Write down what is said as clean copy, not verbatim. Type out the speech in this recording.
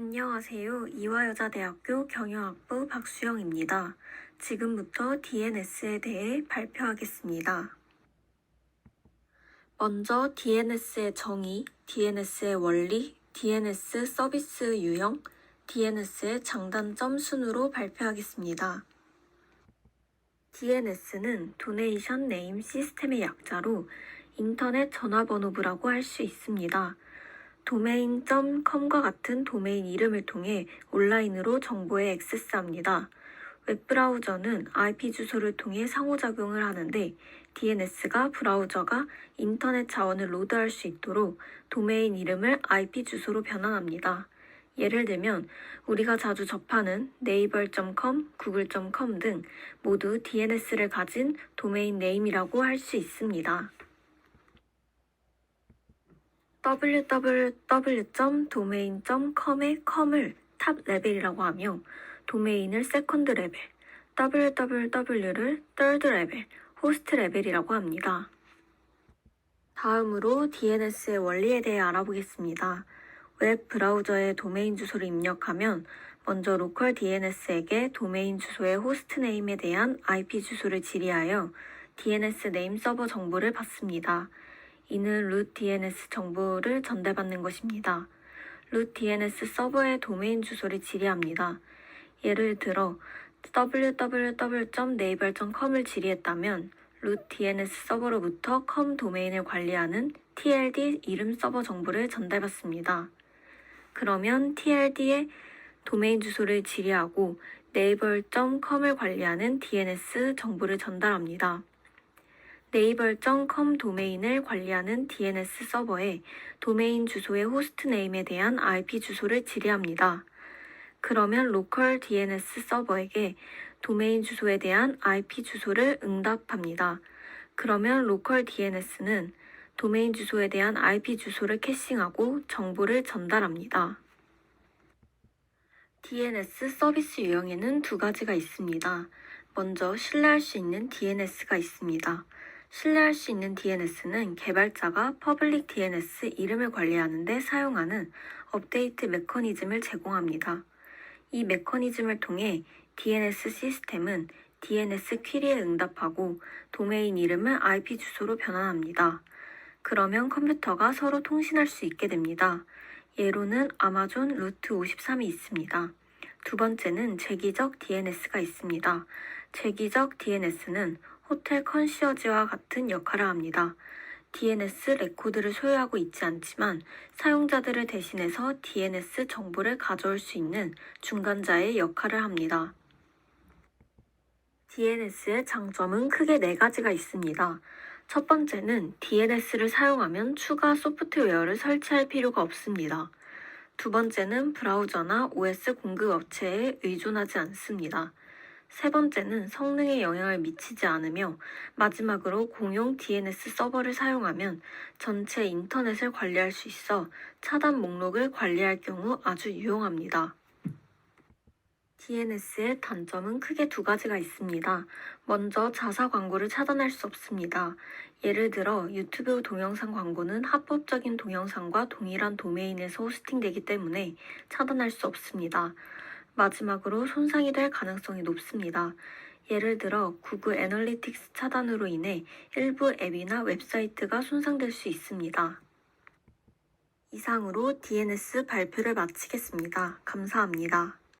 안녕하세요. 이화여자대학교 경영학부 박수영입니다. 지금부터 DNS에 대해 발표하겠습니다. 먼저 DNS의 정의, DNS의 원리, DNS 서비스 유형, DNS의 장단점 순으로 발표하겠습니다. DNS는 도네이션 네임 시스템의 약자로 인터넷 전화번호부라고 할 수 있습니다. domain.com과 같은 도메인 이름을 통해 온라인으로 정보에 액세스합니다. 웹브라우저는 IP 주소를 통해 상호작용을 하는데 DNS가 브라우저가 인터넷 자원을 로드할 수 있도록 도메인 이름을 IP 주소로 변환합니다. 예를 들면 우리가 자주 접하는 naver.com, google.com 등 모두 DNS를 가진 도메인 네임이라고 할 수 있습니다. www.domain.com의 com을 탑 레벨이라고 하며 도메인을 세컨드 레벨, www를 third 레벨, 호스트 레벨이라고 합니다. 다음으로 DNS의 원리에 대해 알아보겠습니다. 웹 브라우저에 도메인 주소를 입력하면 먼저 로컬 DNS에게 도메인 주소의 호스트 네임에 대한 IP 주소를 지리하여 DNS 네임 서버 정보를 받습니다. 이는 root DNS 정보를 전달받는 것입니다. root DNS 서버의 도메인 주소를 지리합니다. 예를 들어 www.naver.com을 지리했다면 root DNS 서버로부터 com 도메인을 관리하는 TLD 이름 서버 정보를 전달받습니다. 그러면 TLD의 도메인 주소를 지리하고 naver.com을 관리하는 DNS 정보를 전달합니다. naver.com 도메인을 관리하는 DNS 서버에 도메인 주소의 호스트 네임에 대한 IP 주소를 지리합니다. 그러면 로컬 DNS 서버에게 도메인 주소에 대한 IP 주소를 응답합니다. 그러면 로컬 DNS는 도메인 주소에 대한 IP 주소를 캐싱하고 정보를 전달합니다. DNS 서비스 유형에는 두 가지가 있습니다. 먼저 신뢰할 수 있는 DNS가 있습니다. 신뢰할 수 있는 DNS는 개발자가 퍼블릭 DNS 이름을 관리하는 데 사용하는 업데이트 메커니즘을 제공합니다. 이 메커니즘을 통해 DNS 시스템은 DNS 퀴리에 응답하고 도메인 이름을 IP 주소로 변환합니다. 그러면 컴퓨터가 서로 통신할 수 있게 됩니다. 예로는 아마존 루트 53이 있습니다. 두 번째는 재기적 DNS가 있습니다. 재기적 DNS는 호텔 컨시어지와 같은 역할을 합니다. DNS 레코드를 소유하고 있지 않지만 사용자들을 대신해서 DNS 정보를 가져올 수 있는 중간자의 역할을 합니다. DNS의 장점은 크게 네 가지가 있습니다. 첫 번째는 DNS를 사용하면 추가 소프트웨어를 설치할 필요가 없습니다. 두 번째는 브라우저나 OS 공급 업체에 의존하지 않습니다. 세 번째는 성능에 영향을 미치지 않으며 마지막으로 공용 DNS 서버를 사용하면 전체 인터넷을 관리할 수 있어 차단 목록을 관리할 경우 아주 유용합니다. DNS의 단점은 크게 두 가지가 있습니다. 먼저 자사 광고를 차단할 수 없습니다. 예를 들어 유튜브 동영상 광고는 합법적인 동영상과 동일한 도메인에서 호스팅되기 때문에 차단할 수 없습니다. 마지막으로 손상이 될 가능성이 높습니다. 예를 들어 구글 애널리틱스 차단으로 인해 일부 앱이나 웹사이트가 손상될 수 있습니다. 이상으로 DNS 발표를 마치겠습니다. 감사합니다.